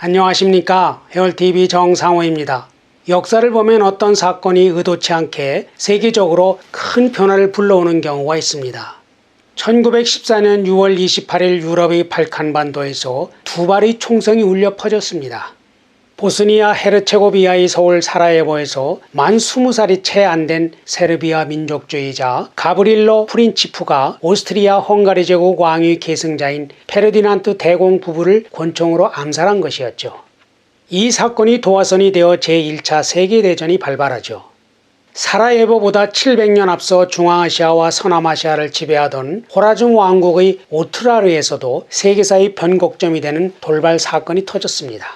안녕하십니까. 해월TV 정상호입니다. 역사를 보면 어떤 사건이 의도치 않게 세계적으로 큰 변화를 불러오는 경우가 있습니다. 1914년 6월 28일 유럽의 발칸반도에서 두 발의 총성이 울려 퍼졌습니다. 보스니아 헤르체고비아의 서울 사라예보에서 만 20살이 채 안 된 세르비아 민족주의자 가브릴로 프린치프가 오스트리아 헝가리 제국 왕위 계승자인 페르디난트 대공 부부를 권총으로 암살한 것이었죠. 이 사건이 도화선이 되어 제1차 세계대전이 발발하죠. 사라예보보다 700년 앞서 중앙아시아와 서남아시아를 지배하던 호라즘 왕국의 오트라르에서도 세계사의 변곡점이 되는 돌발 사건이 터졌습니다.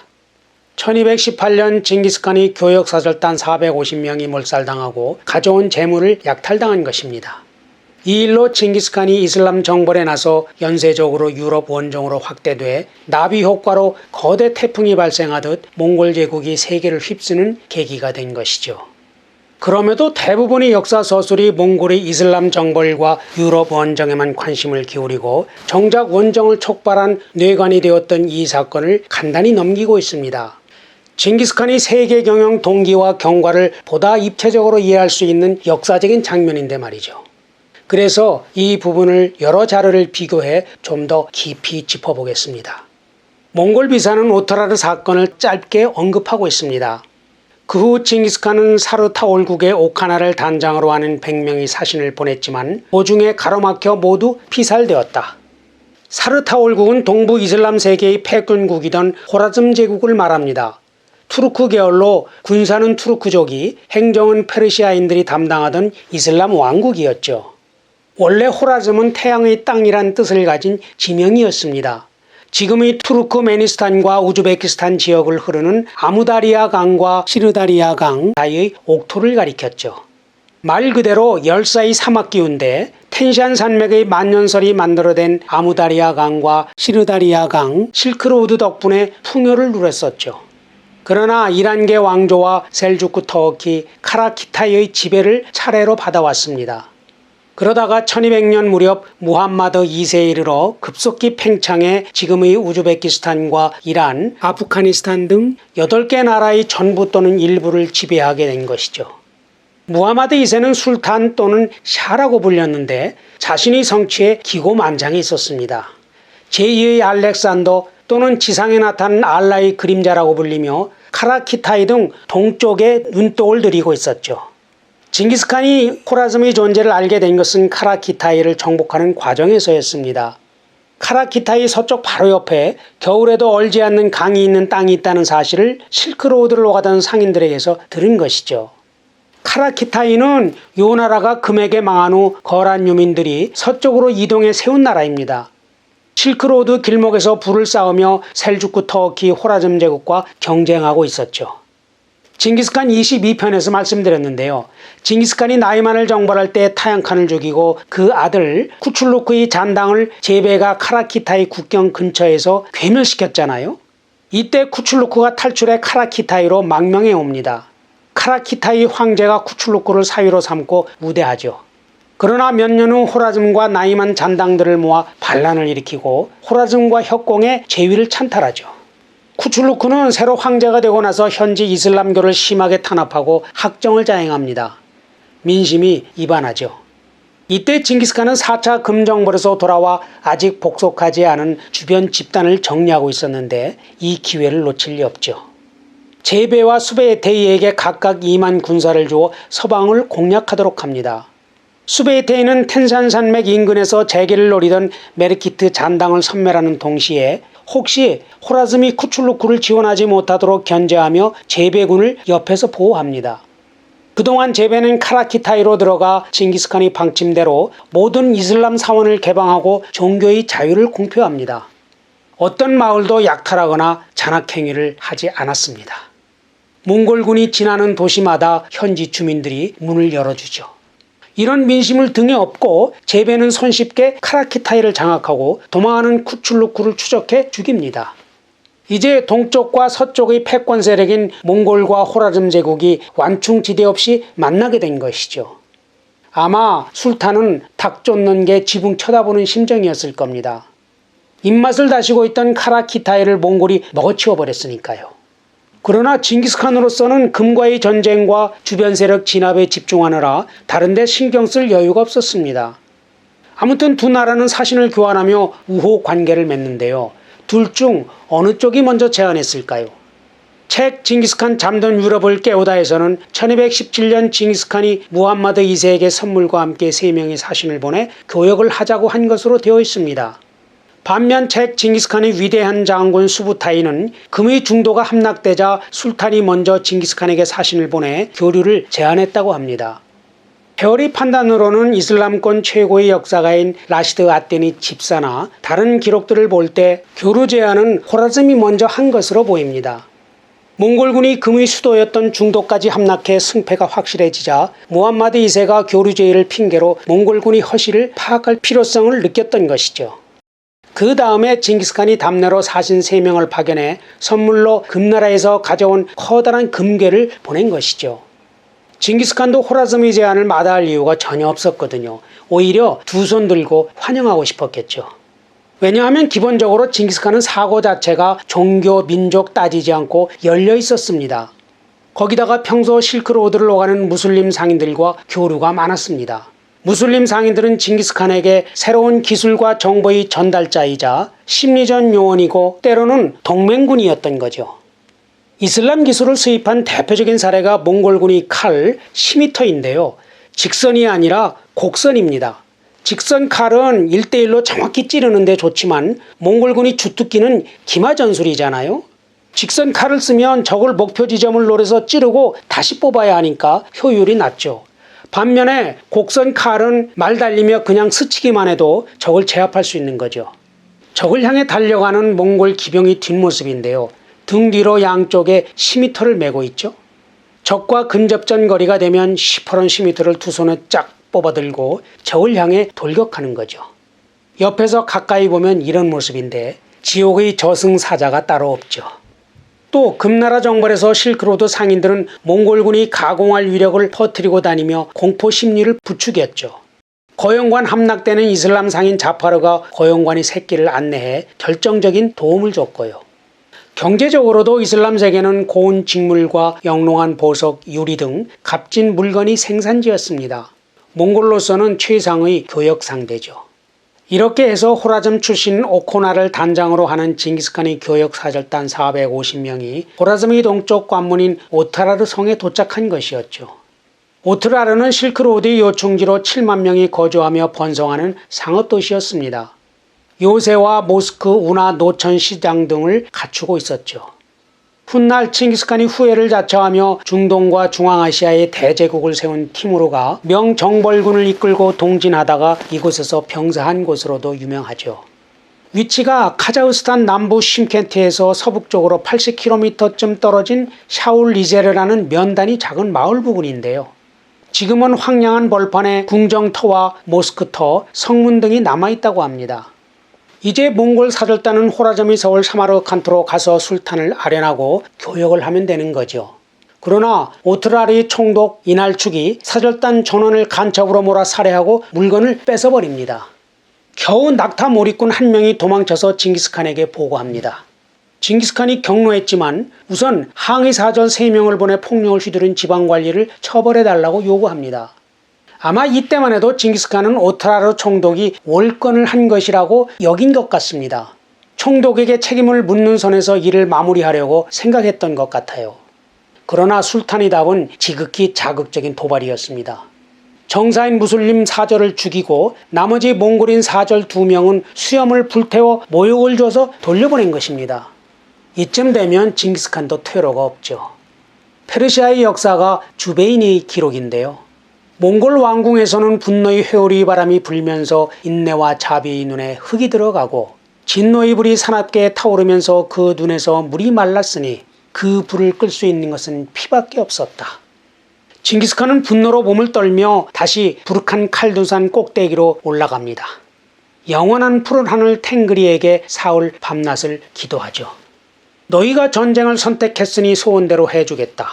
1218년 징기스칸이 교역사절단 450명이 몰살당하고 가져온 재물을 약탈당한 것입니다. 이 일로 징기스칸이 이슬람 정벌에 나서 연쇄적으로 유럽 원정으로 확대돼 나비 효과로 거대 태풍이 발생하듯 몽골 제국이 세계를 휩쓰는 계기가 된 것이죠. 그럼에도 대부분의 역사 서술이 몽골의 이슬람 정벌과 유럽 원정에만 관심을 기울이고 정작 원정을 촉발한 뇌관이 되었던 이 사건을 간단히 넘기고 있습니다. 징기스칸이 세계 경영 동기와 경과를 보다 입체적으로 이해할 수 있는 역사적인 장면인데 말이죠. 그래서 이 부분을 여러 자료를 비교해 좀 더 깊이 짚어보겠습니다. 몽골 비사는 오트라르 사건을 짧게 언급하고 있습니다. 그 후 징기스칸은 사르타올국의 오카나를 단장으로 하는 100명의 사신을 보냈지만 도중에 가로막혀 모두 피살되었다. 사르타올국은 동부 이슬람 세계의 패권국이던 호라즘 제국을 말합니다. 투르크 계열로 군사는 투르크족이 행정은 페르시아인들이 담당하던 이슬람 왕국이었죠. 원래 호라즘은 태양의 땅이란 뜻을 가진 지명이었습니다. 지금의 투르크메니스탄과 우즈베키스탄 지역을 흐르는 아무다리아 강과 시르다리아 강 사이의 옥토를 가리켰죠. 말 그대로 열사의 사막기운데 텐시안 산맥의 만년설이 만들어낸 아무다리아 강과 시르다리아 강, 실크로드 덕분에 풍요를 누렸었죠. 그러나 이란계 왕조와 셀주크 터키, 카라키타이의 지배를 차례로 받아왔습니다. 그러다가 1200년 무렵 무함마드 2세에 이르러 급속히 팽창해 지금의 우즈베키스탄과 이란, 아프가니스탄 등 8개 나라의 전부 또는 일부를 지배하게 된 것이죠. 무함마드 2세는 술탄 또는 샤라고 불렸는데 자신의 성취에 기고만장해 있었습니다. 제2의 알렉산더 또는 지상에 나타난 알라의 그림자라고 불리며 카라키타이 등 동쪽에 눈독을 들이고 있었죠. 징기스칸이 호라즘의 존재를 알게 된 것은 카라키타이를 정복하는 과정에서였습니다. 카라키타이 서쪽 바로 옆에 겨울에도 얼지 않는 강이 있는 땅이 있다는 사실을 실크로드를 오가던 상인들에게서 들은 것이죠. 카라키타이는 요 나라가 금에게 망한 후 거란 유민들이 서쪽으로 이동해 세운 나라입니다. 실크로드 길목에서 불을 쌓으며 셀주크 터키 호라즘 제국과 경쟁하고 있었죠. 징기스칸 22편에서 말씀드렸는데요. 징기스칸이 나이만을 정벌할 때 타양칸을 죽이고 그 아들 쿠출루크의 잔당을 제베가 카라키타이 국경 근처에서 괴멸시켰잖아요. 이때 쿠출루크가 탈출해 카라키타이로 망명해 옵니다. 카라키타이 황제가 쿠출루크를 사위로 삼고 우대하죠. 그러나 몇 년 후 호라즘과 나이만 잔당들을 모아 반란을 일으키고 호라즘과 협공해 제위를 찬탈하죠. 쿠출루크는 새로 황제가 되고 나서 현지 이슬람교를 심하게 탄압하고 학정을 자행합니다. 민심이 이반하죠. 이때 징기스칸은 4차 금정벌에서 돌아와 아직 복속하지 않은 주변 집단을 정리하고 있었는데 이 기회를 놓칠 리 없죠. 제베와 수베에테이에게 각각 2만 군사를 주어 서방을 공략하도록 합니다. 수베에테이는 텐산산맥 인근에서 재기를 노리던 메르키트 잔당을 섬멸하는 동시에 혹시 호라즘이 쿠출루크를 지원하지 못하도록 견제하며 제베군을 옆에서 보호합니다. 그동안 제베는 카라키타이로 들어가 징기스칸의 방침대로 모든 이슬람 사원을 개방하고 종교의 자유를 공표합니다. 어떤 마을도 약탈하거나 잔악행위를 하지 않았습니다. 몽골군이 지나는 도시마다 현지 주민들이 문을 열어주죠. 이런 민심을 등에 업고 제베는 손쉽게 카라키타이를 장악하고 도망하는 쿠출루크를 추적해 죽입니다. 이제 동쪽과 서쪽의 패권 세력인 몽골과 호라즘 제국이 완충지대 없이 만나게 된 것이죠. 아마 술탄은 닭 쫓는 게 지붕 쳐다보는 심정이었을 겁니다. 입맛을 다시고 있던 카라키타이를 몽골이 먹어치워버렸으니까요. 그러나 징기스칸으로서는 금과의 전쟁과 주변 세력 진압에 집중하느라 다른 데 신경 쓸 여유가 없었습니다. 아무튼 두 나라는 사신을 교환하며 우호 관계를 맺는데요. 둘 중 어느 쪽이 먼저 제안했을까요? 책 징기스칸 잠든 유럽을 깨우다에서는 1217년 징기스칸이 무함마드 2세에게 선물과 함께 3명의 사신을 보내 교역을 하자고 한 것으로 되어 있습니다. 반면 책 징기스칸의 위대한 장군 수부타이는 금의 중도가 함락되자 술탄이 먼저 징기스칸에게 사신을 보내 교류를 제안했다고 합니다. 헤어리 판단으로는 이슬람권 최고의 역사가인 라시드 아떼니 집사나 다른 기록들을 볼 때 교류 제안은 호라즘이 먼저 한 것으로 보입니다. 몽골군이 금의 수도였던 중도까지 함락해 승패가 확실해지자 무함마드 2세가 교류 제의를 핑계로 몽골군이 허실을 파악할 필요성을 느꼈던 것이죠. 그 다음에 징기스칸이 답례로 사신 3명을 파견해 선물로 금나라에서 가져온 커다란 금괴를 보낸 것이죠. 징기스칸도 호라즈미 제안을 마다할 이유가 전혀 없었거든요. 오히려 두 손 들고 환영하고 싶었겠죠. 왜냐하면 기본적으로 징기스칸은 사고 자체가 종교, 민족 따지지 않고 열려 있었습니다. 거기다가 평소 실크로드를 오가는 무슬림 상인들과 교류가 많았습니다. 무슬림 상인들은 징기스칸에게 새로운 기술과 정보의 전달자이자 심리전 요원이고 때로는 동맹군이었던 거죠. 이슬람 기술을 수입한 대표적인 사례가 몽골군이 칼 10m인데요. 직선이 아니라 곡선입니다. 직선 칼은 1대1로 정확히 찌르는 데 좋지만 몽골군이 주특기는 기마전술이잖아요. 직선 칼을 쓰면 적을 목표 지점을 노려서 찌르고 다시 뽑아야 하니까 효율이 낮죠. 반면에 곡선 칼은 말 달리며 그냥 스치기만 해도 적을 제압할 수 있는 거죠. 적을 향해 달려가는 몽골 기병의 뒷모습인데요. 등 뒤로 양쪽에 10m를 메고 있죠. 적과 근접전 거리가 되면 시퍼런 10m를 두 손에 쫙 뽑아들고 적을 향해 돌격하는 거죠. 옆에서 가까이 보면 이런 모습인데 지옥의 저승사자가 따로 없죠. 또 금나라 정벌에서 실크로드 상인들은 몽골군이 가공할 위력을 퍼뜨리고 다니며 공포 심리를 부추겼죠. 고용관 함락되는 이슬람 상인 자파르가 고용관의 새끼를 안내해 결정적인 도움을 줬고요. 경제적으로도 이슬람 세계는 고운 직물과 영롱한 보석, 유리 등 값진 물건이 생산지였습니다. 몽골로서는 최상의 교역 상대죠. 이렇게 해서 호라즘 출신 오코나를 단장으로 하는 징기스칸의 교역사절단 450명이 호라즘의 동쪽 관문인 오타라르 성에 도착한 것이었죠. 오트라르는 실크로드의 요충지로 7만 명이 거주하며 번성하는 상업도시였습니다. 요새와 모스크, 운하, 노천 시장 등을 갖추고 있었죠. 훗날 칭기스칸이 후예를 자처하며 중동과 중앙아시아의 대제국을 세운 티무르가 명정벌군을 이끌고 동진하다가 이곳에서 병사한 곳으로도 유명하죠. 위치가 카자흐스탄 남부 심켄트에서 서북쪽으로 80km쯤 떨어진 샤울리제르라는 면단이 작은 마을 부근인데요. 지금은 황량한 벌판에 궁정터와 모스크터, 성문 등이 남아있다고 합니다. 이제 몽골 사절단은 호라점이 서울 사마르칸트로 가서 술탄을 아련하고 교역을 하면 되는 거죠. 그러나 오트라리 총독 이날축이 사절단 전원을 간첩으로 몰아 살해하고 물건을 뺏어버립니다. 겨우 낙타 몰입군 한 명이 도망쳐서 징기스칸에게 보고합니다. 징기스칸이 경로했지만 우선 항의사절 3명을 보내 폭력을 휘두른 지방관리를 처벌해달라고 요구합니다. 아마 이때만 해도 징기스칸은 오트라르 총독이 월권을 한 것이라고 여긴 것 같습니다. 총독에게 책임을 묻는 선에서 일을 마무리하려고 생각했던 것 같아요. 그러나 술탄의 답은 지극히 자극적인 도발이었습니다. 정사인 무슬림 사절을 죽이고 나머지 몽골인 사절 2명은 수염을 불태워 모욕을 줘서 돌려보낸 것입니다. 이쯤 되면 징기스칸도 퇴로가 없죠. 페르시아의 역사가 주베인의 기록인데요. 몽골 왕궁에서는 분노의 회오리 바람이 불면서 인내와 자비의 눈에 흙이 들어가고 진노의 불이 사납게 타오르면서 그 눈에서 물이 말랐으니 그 불을 끌 수 있는 것은 피밖에 없었다. 징기스칸은 분노로 몸을 떨며 다시 부르칸 칼두산 꼭대기로 올라갑니다. 영원한 푸른 하늘 탱그리에게 사흘 밤낮을 기도하죠. 너희가 전쟁을 선택했으니 소원대로 해주겠다.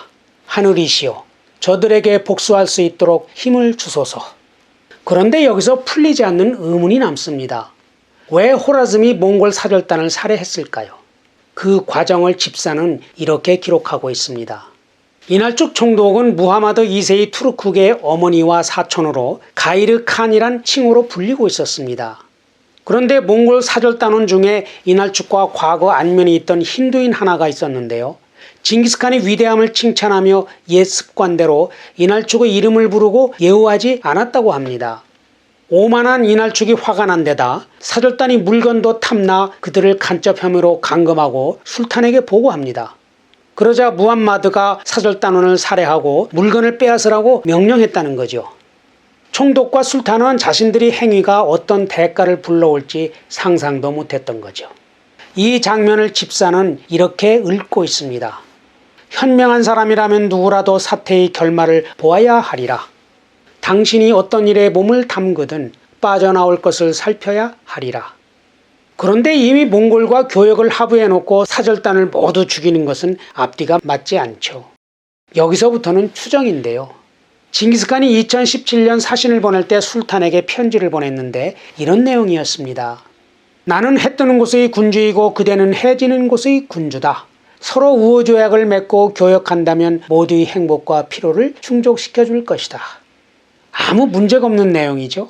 하늘이시여, 저들에게 복수할 수 있도록 힘을 주소서. 그런데 여기서 풀리지 않는 의문이 남습니다. 왜 호라즘이 몽골 사절단을 살해했을까요? 그 과정을 집사는 이렇게 기록하고 있습니다. 이날축 총독은 무하마드 2세의 투르쿡의 어머니와 사촌으로 가이르 칸이란 칭호로 불리고 있었습니다. 그런데 몽골 사절단원 중에 이날축과 과거 안면이 있던 힌두인 하나가 있었는데요. 징기스칸의 위대함을 칭찬하며 옛 습관대로 이날축의 이름을 부르고 예우하지 않았다고 합니다. 오만한 이날축이 화가 난 데다 사절단이 물건도 탐나 그들을 간첩 혐의로 감금하고 술탄에게 보고합니다. 그러자 무함마드가 사절단원을 살해하고 물건을 빼앗으라고 명령했다는 거죠. 총독과 술탄은 자신들의 행위가 어떤 대가를 불러올지 상상도 못했던 거죠. 이 장면을 집사는 이렇게 읊고 있습니다. 현명한 사람이라면 누구라도 사태의 결말을 보아야 하리라. 당신이 어떤 일에 몸을 담그든 빠져나올 것을 살펴야 하리라. 그런데 이미 몽골과 교역을 하부해놓고 사절단을 모두 죽이는 것은 앞뒤가 맞지 않죠. 여기서부터는 추정인데요. 징기스칸이 2017년 사신을 보낼 때 술탄에게 편지를 보냈는데 이런 내용이었습니다. 나는 해 뜨는 곳의 군주이고 그대는 해 지는 곳의 군주다. 서로 우호조약을 맺고 교역한다면 모두의 행복과 피로를 충족시켜 줄 것이다. 아무 문제가 없는 내용이죠.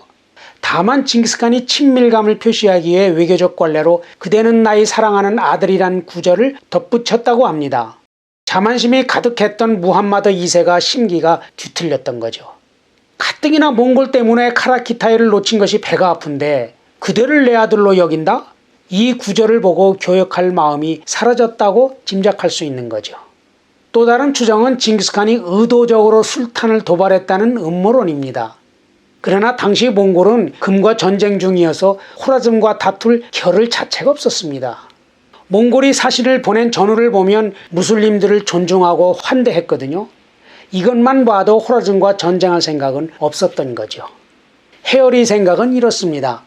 다만 징기스칸이 친밀감을 표시하기 위해 외교적 관례로 그대는 나의 사랑하는 아들이란 구절을 덧붙였다고 합니다. 자만심이 가득했던 무함마드 2세가 심기가 뒤틀렸던 거죠. 가뜩이나 몽골 때문에 카라키타이를 놓친 것이 배가 아픈데 그대를 내 아들로 여긴다? 이 구절을 보고 교역할 마음이 사라졌다고 짐작할 수 있는 거죠. 또 다른 추정은 징기스칸이 의도적으로 술탄을 도발했다는 음모론입니다. 그러나 당시 몽골은 금과 전쟁 중이어서 호라즘과 다툴 겨를 자체가 없었습니다. 몽골이 사신을 보낸 전후를 보면 무슬림들을 존중하고 환대했거든요. 이것만 봐도 호라즘과 전쟁할 생각은 없었던 거죠. 헤어리 생각은 이렇습니다.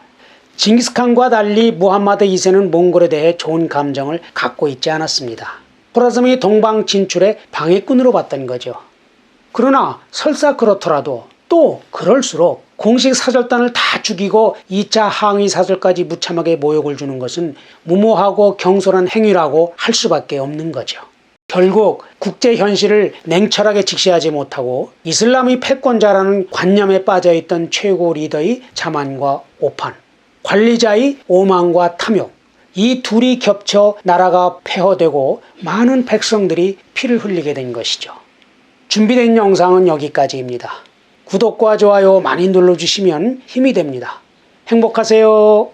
징기스칸과 달리 무함마드 2세는 몽골에 대해 좋은 감정을 갖고 있지 않았습니다. 호라즘이 동방 진출의 방해꾼으로 봤던 거죠. 그러나 설사 그렇더라도 또 그럴수록 공식 사절단을 다 죽이고 2차 항위 사절까지 무참하게 모욕을 주는 것은 무모하고 경솔한 행위라고 할 수밖에 없는 거죠. 결국 국제 현실을 냉철하게 직시하지 못하고 이슬람의 패권자라는 관념에 빠져있던 최고 리더의 자만과 오판, 관리자의 오만과 탐욕, 이 둘이 겹쳐 나라가 폐허되고 많은 백성들이 피를 흘리게 된 것이죠. 준비된 영상은 여기까지입니다. 구독과 좋아요 많이 눌러주시면 힘이 됩니다. 행복하세요.